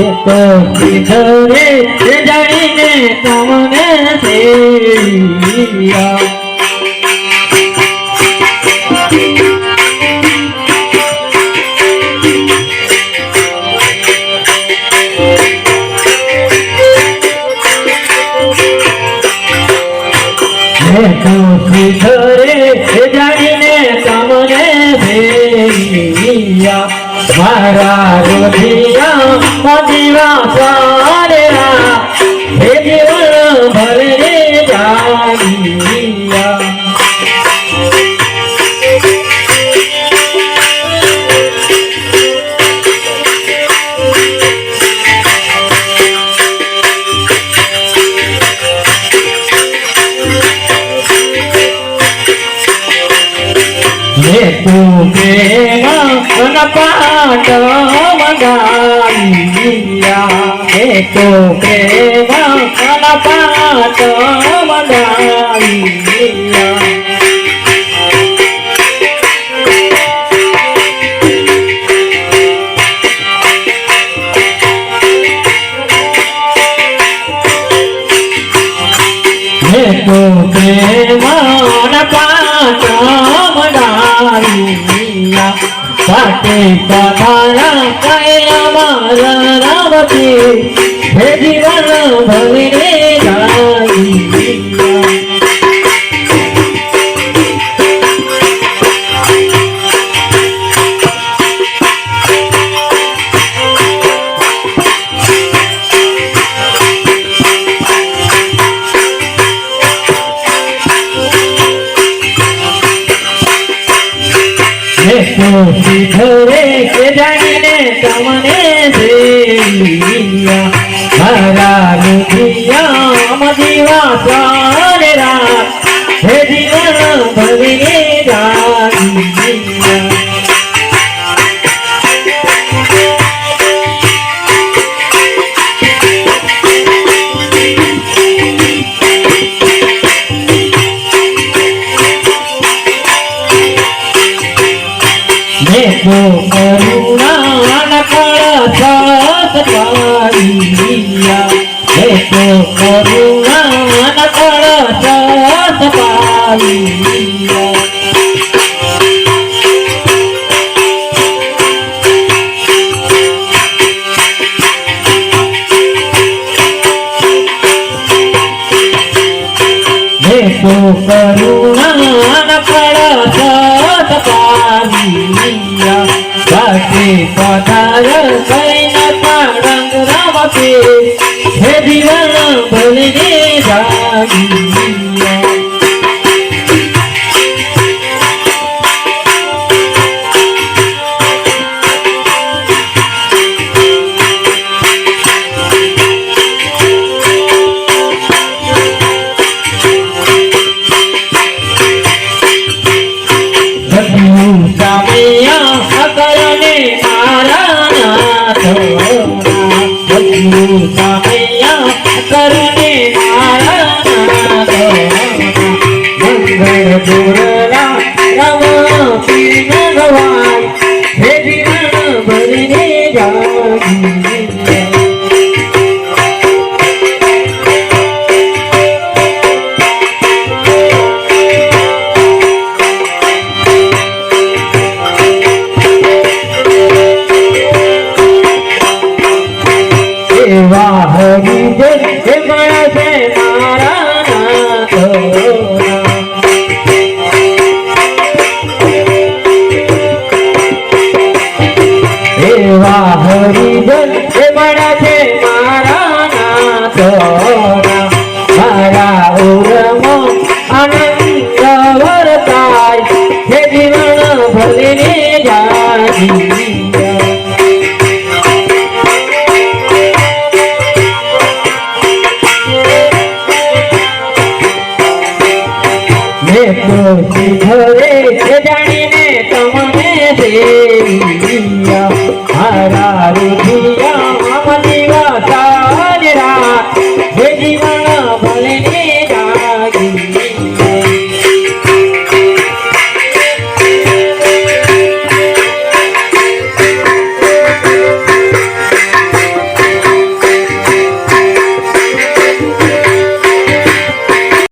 तो धरे जानी ने तुमने सेविया तो धरे जानी ने तुमने सेविया मारा रोधिया मदिवा सारेरा हे जीवन भरे जानिया तू प्रेमा मन पाट मगालिया तो प्रेमा मन पाट मगालिया तो प्रेमा मन पाट मगालिया पाटे पधारा कैला मारा रावती हे जीवन भरे जाइया तो धरे जानी ने तुमने सेविया मारा रोधिया मदिवा सारेरा हे जीवन भरे जानिया तो करुणा न कळत पारिया तो करुणा न कळत पारिया तो करुणा न कळत पारिया बाकी पधार कैला पाडंग रावते हे जीवन भले जागिया करने नारायण करने मंगल दुर्ला रव भगवान हे जीवन भरने जागी हरि जय मारा नाथ देवा हरि जय मारा नाथ मारा उरम आनंद वरताय हे जीवन भले जागी धरे जानी ने तुमने सेविया हरा